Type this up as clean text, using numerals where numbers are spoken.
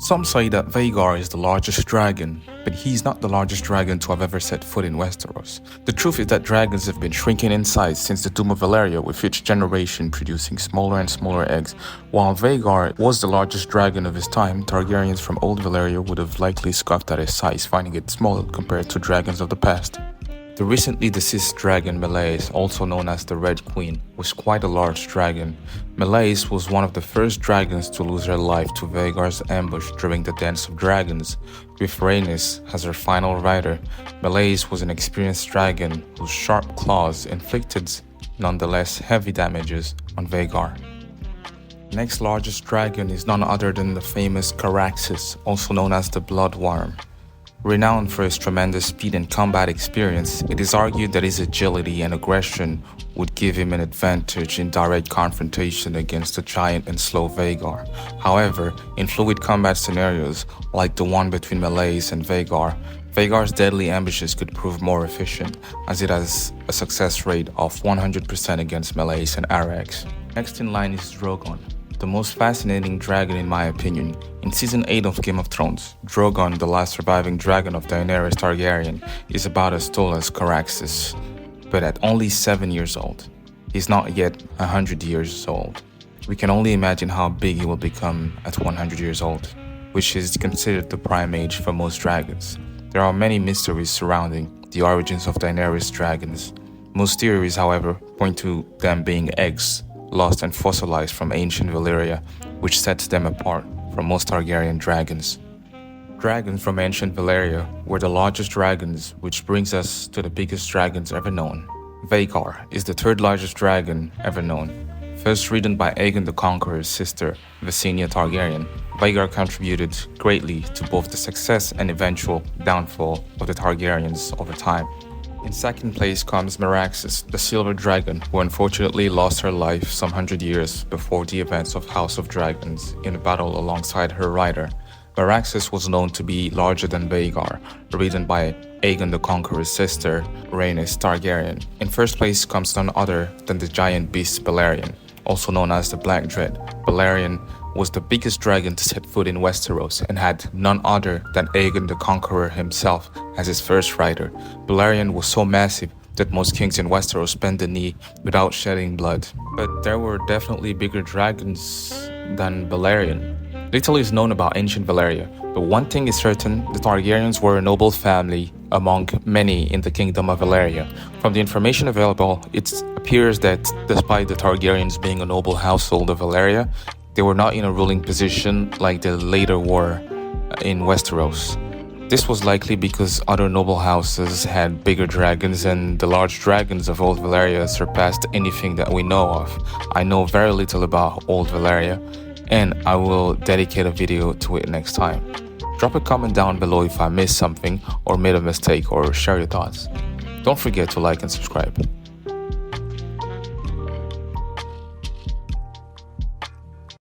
Some say that Vhagar is the largest dragon, but he's not the largest dragon to have ever set foot in Westeros. The truth is that dragons have been shrinking in size since the Doom of Valyria, with each generation producing smaller and smaller eggs. While Vhagar was the largest dragon of his time, Targaryens from Old Valyria would have likely scoffed at his size, finding it small compared to dragons of the past. The recently deceased dragon Meleys, also known as the Red Queen, was quite a large dragon. Meleys was one of the first dragons to lose her life to Vhagar's ambush during the Dance of Dragons. With Rhaenys as her final rider, Meleys was an experienced dragon whose sharp claws inflicted nonetheless heavy damages on Vhagar. Next largest dragon is none other than the famous Caraxes, also known as the Bloodworm. Renowned for his tremendous speed and combat experience, it is argued that his agility and aggression would give him an advantage in direct confrontation against the giant and slow Vhagar. However, in fluid combat scenarios, like the one between Meleys and Vhagar, Vhagar's deadly ambushes could prove more efficient, as it has a success rate of 100% against Meleys and Arrax. Next in line is Drogon, the most fascinating dragon in my opinion. In Season 8 of Game of Thrones, Drogon, the last surviving dragon of Daenerys Targaryen, is about as tall as Caraxes, but at only 7 years old. He's not yet 100 years old. We can only imagine how big he will become at 100 years old, which is considered the prime age for most dragons. There are many mysteries surrounding the origins of Daenerys dragons. Most theories, however, point to them being eggs lost and fossilized from ancient Valyria, which sets them apart from most Targaryen dragons. Dragons from ancient Valyria were the largest dragons, which brings us to the biggest dragons ever known. Vhagar is the third largest dragon ever known. First ridden by Aegon the Conqueror's sister, Visenya Targaryen, Vhagar contributed greatly to both the success and eventual downfall of the Targaryens over time. In second place comes Meraxes, the silver dragon, who unfortunately lost her life some 100 years before the events of House of Dragons in a battle alongside her rider. Meraxes was known to be larger than Vhagar, ridden by Aegon the Conqueror's sister, Rhaenys Targaryen. In first place comes none other than the giant beast Balerion, also known as the Black Dread. Balerion was the biggest dragon to set foot in Westeros and had none other than Aegon the Conqueror himself as his first rider. Balerion was so massive that most kings in Westeros bent the knee without shedding blood. But there were definitely bigger dragons than Balerion. Little is known about ancient Valyria, but one thing is certain: the Targaryens were a noble family among many in the Kingdom of Valyria. From the information available, it appears that despite the Targaryens being a noble household of Valyria, they were not in a ruling position like they later were in Westeros. This was likely because other noble houses had bigger dragons, and the large dragons of Old Valyria surpassed anything that we know of. I know very little about Old Valyria, and I will dedicate a video to it next time. Drop a comment down below if I missed something or made a mistake, or share your thoughts. Don't forget to like and subscribe.